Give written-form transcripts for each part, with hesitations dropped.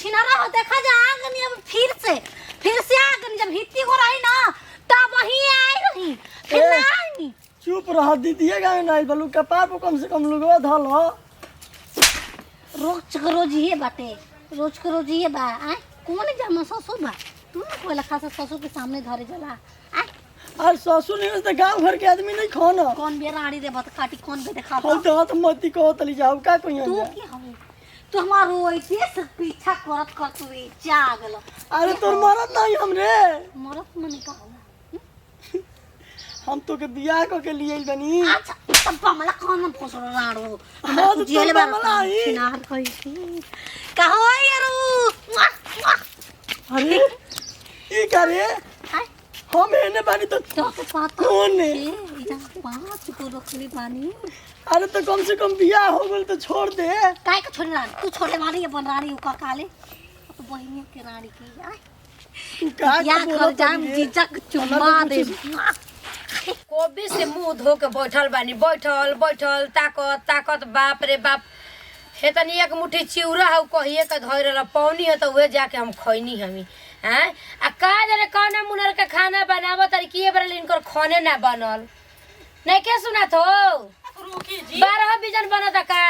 छिनारा हो देखा जा आगनी अब फिर से आगनी जब हित्ती हो रही ना तब वही आई रही फिर ना आई। चुप रह दीदिएगा नहीं बलू कपार पर कम से कम लोगवा धल हो। रोज ये बाटे रोज के रोज ये बा आ कौन जामा ससुर बा तू ना कोई लखा से ससुर के सामने धरे जला आ और ससुर नहीं तो गांव घर के आदमी नहीं खाना कौन बेराड़ी दे बत काटी कौन बे देखा हो तो मती को तली जाओ का कोई तू की हवे तू हमारो ऐसे से पीछा करत तू जागल। अरे तोर मरद नहीं हमरे मरद मने का होला हम तो के बियाह को के लिए बनी। अच्छा तब पमला कौन पोसर राड़ो मौत जेल तो बार पमला ही। छिनार कहि का हो यारो। अरे ई करे हाय हम एने बानी तो तो के पता कौन है? इधर 5 को रखली पानी। अरे तो कम से कम बियाह हो गल तो छोड़ दे। काय का छोड़ रानी तू छोड़े वाली अपन रानी का काले तो बहिनी के रानी की आय तू का या घर जाम जीजा चुम्मा दे कोबी से मुंह धो के बैठल बानी बैठल बैठल ताकत बाप रे बाप हे तनी एक मुट्ठी चिउरा हउ कहिए के धइल पौनी है तो उहे जाके हम खैनी हमी हैं आ का जाने कौन मुनर के खाना बनावत तारी किए बरल इनकर खाने ना बनल नहीं के सुनत हो रुकी जी 12 बिजन बनत का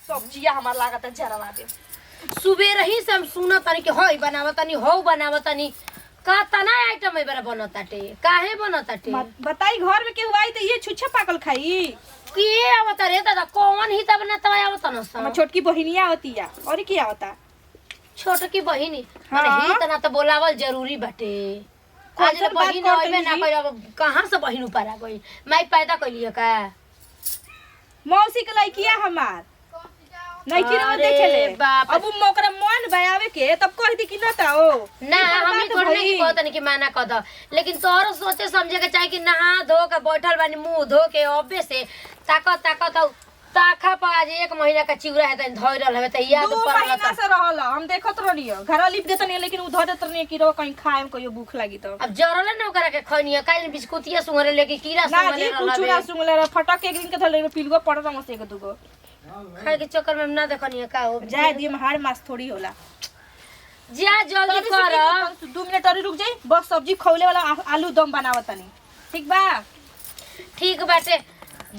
सब्जिया हमार लागत जरवा दे। सुबेर ही से हम सुनत तानी कि हई बनावत तानी हौ बनावत तानी का तना आइटम एबरा बनत ताटे काहे बनत ताटे बताई घर में केहू आई तो ये छुच्छा पाकल खाई। के आवत रे दादा कौन ही तब ना तवा आवत न हमार छोटकी बहिनिया होती है और क्या होता छोटकी बहिनी हाँ। अरे ही तना तो बोलावल जरूरी बाटे आज कौन बात बहिन करत होइबे ना जी? कइल अब कहां से बहिन ऊपर आ गई मैं पैदा कइलिए का मौसी के लइकिया हमार नहीं कि ना अरे देखे ले बाप। अब मोकरा मन बयावे के तब कह दी कि ना ताओ ना हम ही थोड़ी नहीं कहत नहीं कि माना कद लेकिन तोहरो सोचे समझे के चाहे कि नहा धो के बैठल बानी मुंह धो के अबे से ताकत ताखा पर आज 1 महीना का चिउरा है त धइरल हवे त याद 2 पड़ल महीना त से रहल हम देखत रहियो घर लिप देत नहीं लेकिन उधर देत नहीं कि रो कहीं खाएम कहियो भूख लागी तो अब जरले न ओकरा के खनिया काल बिस्कुटिया सुंगरे लेके कीड़ा ना सुंगरे जी कुछ ना रहल सुंगले फटक एक दिन के धले पिलगो पड़त हम से एक दुगो खाए के चक्कर में ना देखनिया का हो जाए दिए हर मास थोड़ी होला। जा जल्दी कर 2 मिनट और रुक जाई बस सब्जी खौले वाला आलू दम बनावत तनी ठीक बा। ठीक बाटे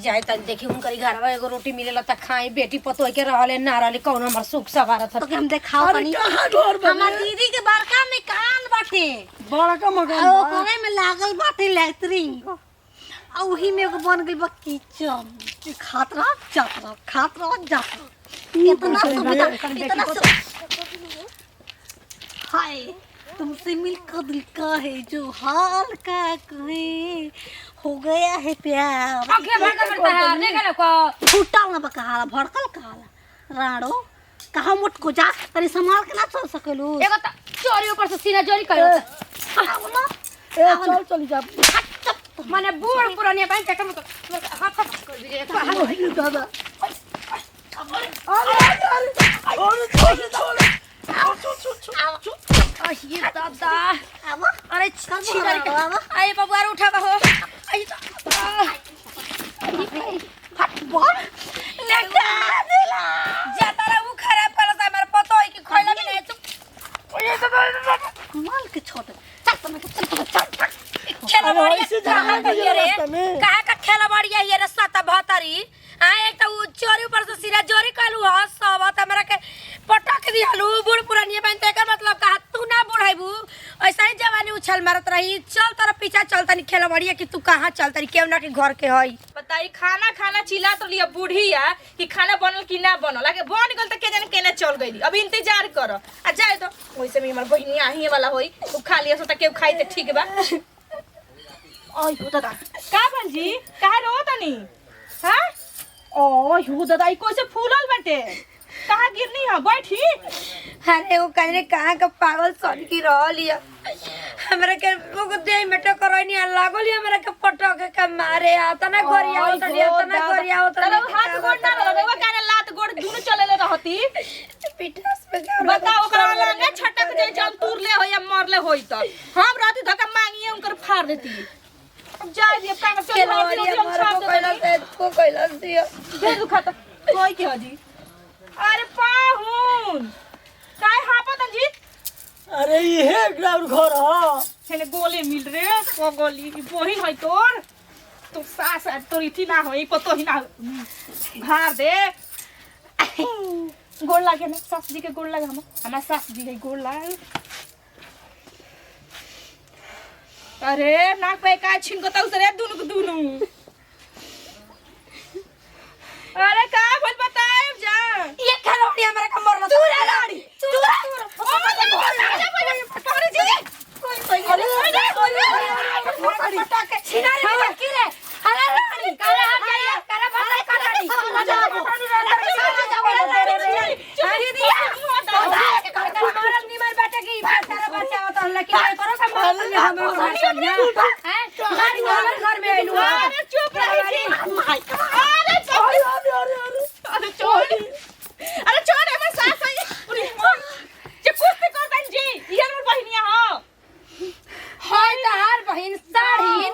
जाए त देखी उनकर घरवा एगो रोटी मिलेला त खाई बेटी पतोय के रहले ना रहले कौन हमर सुख सवारत तो हम देखाओ अरे तनी कहाँ घर बने? हमार दीदी के बड़का में कान बाटे बड़ा का मकान ओ बा। कोने में लागल बाटे लैट्रिन आ वही में एगो बन गइल बा किचन खातरा जातरा इतना सुविधा इतना हाय तुमसे मिलकर दिल का है जो हाल का कहे हो गया है प्यार आंखें भड़का करता है देख लो को फूटल ना बकहाला भड़कल कहाला राड़ो कहा मुट को जा तनी संभाल के ना चल सकेलू एगो त चोरी ऊपर से सीना चोरी कइलो आओ ना ए चल जा। माने बूढ़ पुरानिया पाइन के मत हाथ कर दिए अरे दादा अरे छोड़ ये दादा आवा अरे छिनारी का आए बबुआ उठा हो आई फट बोल लगा दिला जातारा वो खराब करता है मेरा पतो है कि खइला भी नहीं तू ये तो माल के छोटे चल चल खेला अरे बढ़िया ऐसे जाना कहाँ है रे रास्ता में। कहाँ का खेला बढ़िया ये रास्ता ता भतरी एक तो चोरी ऊपर से सिरा चोरी कलू ह सब त हमरा के पटक दिहलू बूढ़ पुरानिया बन ते कर मतलब कहा तू ना बुढ़ाइबू ऐसा ही जवानी उछल मारत रही चल तोरा पीछा चल तनी खेला बढ़िया कि तू कहाँ चल तनी केव ना के घर के हई बताई खाना चिल्ला तो लिया बूढ़िया कि खाना बनल कि ना बनल आगे बन गल त के जाने केने चल गइली अब इंतजार कर आ जाए तो वैसे में हमर बहिनी आही वाला होई उ खा लिया सो त केहू खाई त ठीक बा। ओय हो दादा का भंजी काहे रो तनी हां ओय हो दादा ई कैसे फूलल बाटे कहां गिरनी है बैठी अरे वो कहने कहाँ का पागल सन की रहलिया हमरा के लोग दे में टकराई नहीं लागल हमरा के पटक के मारे आता ना गरिया होता नहीं आता ना गरिया होता तब हाथ गोड़ ना लगा वो काने लात गोड़ दुनु चलेले रहती पिटास पे का बता ओकरा लंगा छटक जाई जब तुरले हो या मरले होई त हम रहती धक्का मांगिए उनकर फाड़ देती अब जाए दिए कांग चल खेलवाड़िया मारो को कैलाश दिया दे दुखा त कोई के हजी अरे पाहुन काय हापत ग्राउंड घर ह हेने गोले मिल रे को गोली बहिन है तोर तो सास है तोर इथी ना होई पतो ही ना भार दे गोड़ लागे ना सास जी के गोड़ लागे हमार सास जी के गोड़ लागे अरे नाक पे का छिन को तौ रे दुनु अरे का बोल बताए जा ये खरोड़ी हमरा का मरला तू रे लाड़ी तू पकड़ जी कोई अरे पटाके छिना रे की रे अरे लाड़ी करे हट जाइए करे भाई काटी अरे दिया मारम नहीं मार बेटा की सारा बच्चा होता है लेकिन करो का मार ले हमें घर चल जा हैं लाड़ी हमारे घर में आइलू अरे चुप रही अरे चोर अरे चोर है मैं सास है पूरी जे कुछ कर बन जी ये मोर बहिनिया हो हाय तहार बहिन साड़ीन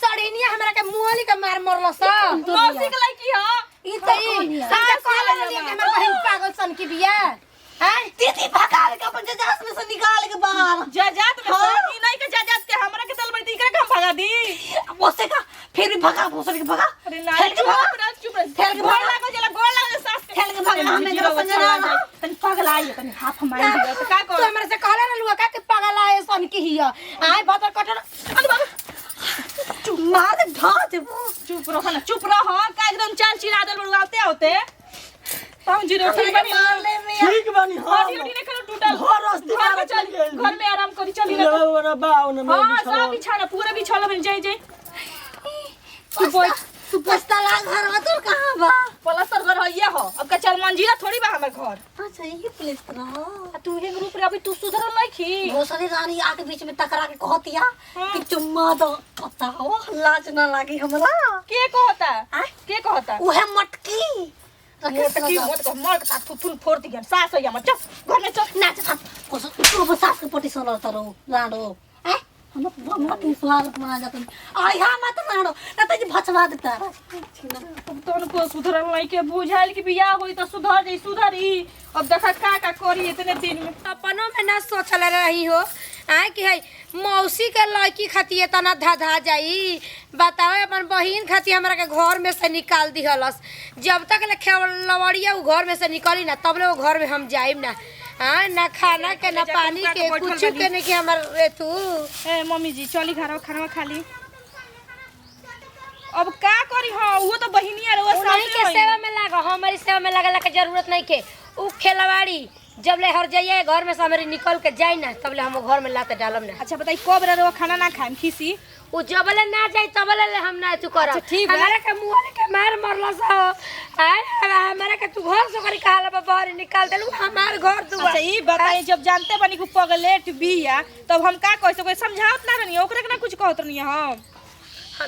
साड़ीनिया हमरा के मुहली के मार मरलो स मौसी के लड़की हो ई तई सास कहले के हमर बहिन पागल सन की बिया हैं दीदी भगा के अपन जजात में से निकाल के बाहर जजात में ई नहीं के जजात के हमरा के तल बड़ी करे हम भगा दी मोसे का फिर भी भगा मोसे के भगा अरे ना चुप रह ठेल के गोड़ भगा लागो जला गोड़ लागो सास के ठेल के भगा हमें जरा पंजना तन पागल आई तन हाथ मार दिया तो का तू हमरा से कहले ना लुआ का के पागल आए सन की हिया आय भतर कटन अरे बाबू चुप मार ढाच चुप रहो ना चुप रहो का एकदम चाल चिरा दल बड़वाते होते हम जीरो ठीक बनी मारले में ठीक बानी हड्डी हड्डी ने करो टूटल घर रस्ती घर में मार चल चल घर में आराम करी चली ये ना वाला बाव ने हां मैं सब बिछाना पूरा बिछाला बन जाई जाई तू बोल तू पछताला घर में तो कहां बा पलस्तर घर है ये हो अब का चल मंजिला थोड़ी बा हमर घर अच्छा ये प्लेस रहा तू हे ग्रुप रे अभी तू सुधरल नहीं खी भोसड़ी रानी आके बीच में टकरा के कहतिया कि चुम्मा दो पता हो लाज ना लागी हमरा के कहता आय? के कहता उहे मटकी की मत को मार का थुथुन फोड़ दिया सास है हमर चल घर में चल नाच था कोसो तू सास के पटी सोना तरो राडो हैं हम मटकी स्वागत मना जाते आई हां मत राडो ना तो जी भचवा देता तुम तो उनको सुधरल नहीं के बुझाइल कि बियाह होई तो सुधर जाई सुधरी अब देखा का करी इतने दिन में अपनों में ना सोचल रही हो आय कि है मौसी के लड़की खातिर तना धा जाई बताओ अपन बहिन खातिर हमरा के घर में से निकाल दिहलस जब तक लवड़िया उ घर में से निकली ना तब ले वो घर में हम जाइब ना हाँ ना खाना के ना पानी के कुछ के नहीं कि हमारे तू ए मम्मी जी चली घर खाना खा ली अब का करी हां वो तो बहिनिया रे वो नहीं के सेवा में लागा हमारी सेवा में लागला के जरूरत नहीं के उ खेलवाड़ी जब ले हर जाइए घर में से हमारी निकल के जाई ना तब ले हम घर में लाते डालम ना अच्छा बताई कब रे वो खाना ना खाएम खीसी उ जबले ना जाई तबले ले हम ना तू कर अच्छा, ठीक है। हमारे के मुंह के मार मरला सा आय हमारे के तू घर से करी कहला बाहर निकाल देलू हमार घर तू अच्छा ई बताई जब जानते बनी कि पगलेट बिया तब हम का कह सके समझावत ना रहनी ओकरे के ना कुछ कहत रहनी हम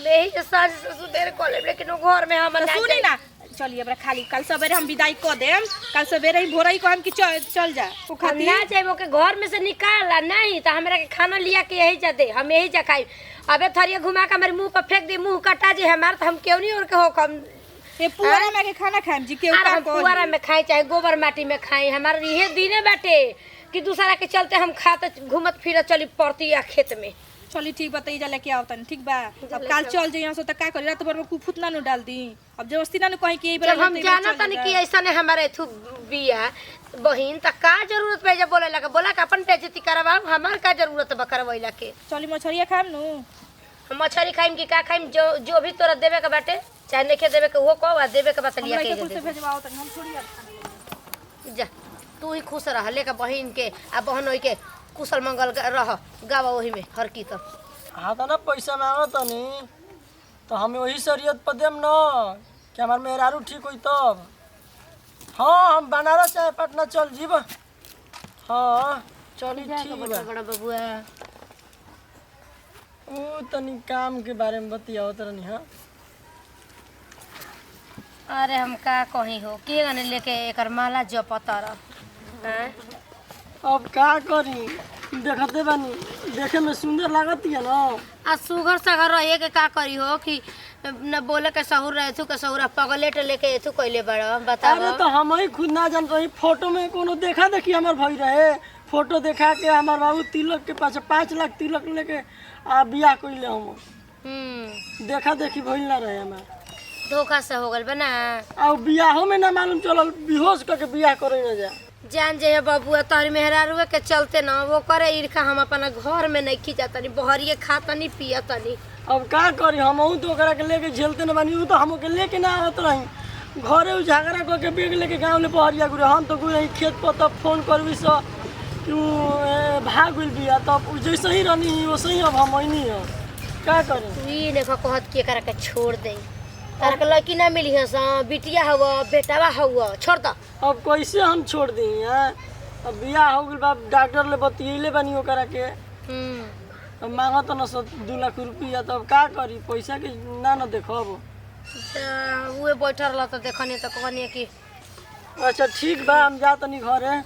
यही से सास ससुर देर कॉलेज लेकिन वो घर में हम तो ना सुनी ना चलिए अब खाली कल सवेरे हम विदाई क देम कल सवेरे ही भोरई को हम कि चल जा वो हम खाती ना जाए के घर में से निकाल नहीं तो हमरा के खाना लिया के यही जा दे हम यही जा खाई अबे थरिया घुमा के हमारे मुंह पर फेंक दे मुंह कटा जे हमार तो हम क्यों नहीं और के हो कम ये पुआरा में के खाना खाएम जी के हम ऊपर पुआरा में खाई चाहे गोबर माटी में खाई हमार ये दिने बाटे कि दूसरा के चलते हम खाते घूमत फिरत चली पड़ती या खेत में चली ठीक बताई जा लेके आओ तनी ठीक बा अब कल चल जाइए सो त का करी रात भर में कुफुत ना नु डाल दी अब जबरदस्ती ना नु कहीं कि जब हम जाना तनी कि ऐसा ने हमारे थु बिया बहिन त का जरूरत पे जब बोले लगा बोला कि अपन बेइज्जती करवा हमार का जरूरत बा करवैला के चली मछरिया खाम नु हम मछली खाइम कि का खाइम जो भी तोरा देवे के बाटे चाहे नहीं देवे के वो कहो देवे के बात लिया के से भेजवाओ तनी हम थोड़ी अब जा तू ही खुश रह लेके बहिन के आ बहन होई के कुशल मंगल रह गावा वही में हर की तो हाँ तो ना पैसा मांगो तनी तो हमें वही शरीयत पर देम न कि हमार मेहरारू ठीक होई तब हाँ हम बनारस चाहे पटना चल जीब हाँ चली ठीक बा बड़ा बबुआ ऊ तनी काम के बारे में बतियाओ तनी हाँ अरे हम का कही हो के गने लेके एकर माला जपता रह अब का करी देखते बानी देखे में सुंदर लागत है ना आ सुगर सगर रहे के का करी हो कि न बोले के सहूर रहे तू के सहूर पगलेट लेके तू कइले बड़ा बताओ अरे तो हम ही खुद ना जान रही फोटो में कोनो देखा देखी हमार भाई रहे फोटो देखा के हमार बाबू तिलक के पास 5 लाख तिलक लेके आ बियाह कइले हम देखा देखी भइल ना रहे हमार धोखा से हो गल बना। आ बियाहो में ना मालूम चलल बेहोश करके बियाह करे ना जा जान जे बबुआ तोहरी मेहरारुए के चलते ना वो करे ईर्खा हम अपना घर में नहीं खी जातनी बहरिए खातनी पियतनी। अब का करी हमहू तो ओकरा के लेके झेलते ना बानी उ तो हमके लेके ना आवत रही घरे उ झगड़ा करके बेग लेके गाँव ले बहरिया गुरे हम तो गुरे खेत पर तब फोन करबी स कि भाग गइल बिया तब जैसे ही रहनी वैसे ही अब हम अइनी हो का करी ई देखो कहत के करा के छोड़ दे तार के लड़की ना मिली है सा बिटिया हवा बेटावा हवा छोड़ द। अब कैसे हम छोड़ दी हैं अब बियाह हो गइल बा डॉक्टर ले बतियले बानी ओकरा के अब मांगत न 2 लाख रुपया तब का करी पैसा के ना न देखब उहे बैठल रह तो देखनी तो कहनी कि अच्छा ठीक बा हम जा तनी घरे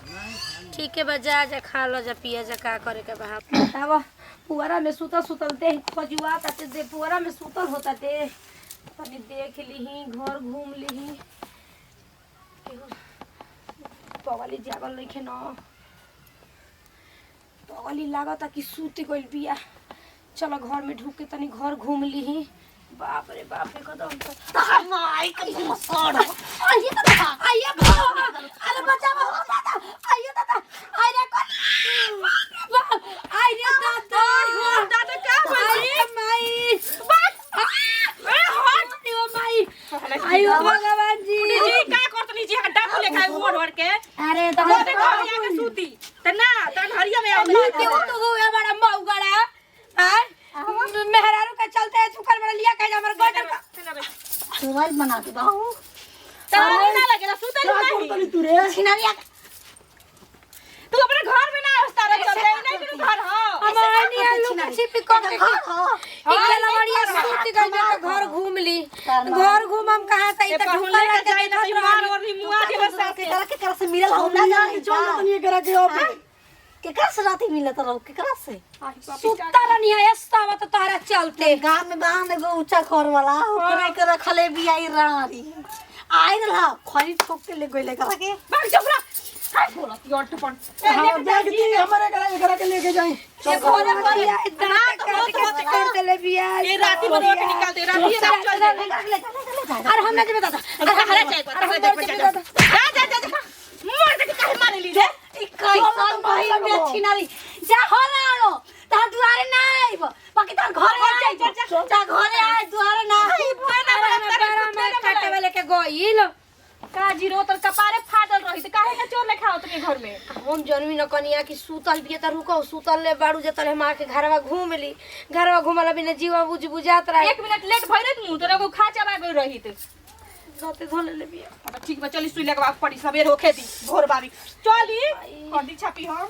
ठीक है बा जा जा खा लो जा पिया जा का करे के बा अब पुअरा में सुतल दे खजुआ ताते दे पुअरा में सुतल होता ते तनी देख लीही घर घूम लीही पगली जागल लइखे न पगली लागता कि सूत गइल बिया चलो घर में ढुक के तनी घर घूम लीही बाप रे कदम माई के मसड़ आइए दादा आइए अरे बचाओ दादा आइए दादा अरे आइए दादा दादा का बोली माई आयो भगवान जी जी का करतनी जी डाकू लेखा ओढ़ ओढ़ के अरे तो देखो यहाँ के सूती त ना त घरिया में आवे क्यों तो हुआ बड़ा मौगड़ा हां मेहरारू का चलते सुकर बड़ा लिया कहे हमर गटर का मोबाइल बना के बाहू तारा ना लगेला सूतल नहीं तनी तू रे छिनारिया तू अपने घर में ना तारा चलते नहीं कि घर हो हमारे निया लोग छिपी को के इकला बढ़िया सूती गई के घर घूम ली घर घूम हम कहां से ए तक पहुले का जाए ना मार और मुआ के बस के करा से मिलल हो ना जानी चल तनी करा के अब के करा से राती मिलत रहो के करा से सुता रनी है ऐसा तो तारा चलते गांव में बांध एगो ऊंचा घर वाला ओकरे के रखले बियाई रारी आई रहा खरी ठोक के ले गइले करा के भाग जबरा हाय बोला योर टपन हम बैग दी हमारे करा के लेके जाई ये घरे पर इतना कर देले बिया ये राती में रोटी निकाल दे राती सब चल जाए अरे हम ना जेबे दादा हरा चाय जा जा जा मोर के काहे मारे ली रे ई कैसन भाई में छिनारी जा हो राणो ता दुआरे ना आइब बाकी तार घरे आई जा घरे आए दुआरे ना में काटे वाले के गइल का जीरो तर कपारे फाटल रही त काहे का चोर लेखा होत के घर में हम जनमी न कनिया कि सूतल बिया त रुको सूतल ले बाड़ू जतल हम आके घरवा घूम ली घरवा घुमला बिना जीवा बुझात रहा 1 मिनट लेट भइरत मु तोरा को खा चाबा गई रही त राते धोले ले बिया ठीक बा चली सुई लेके पड़ी सबेर होखे दी भोर बारी चली कर दी छापी हम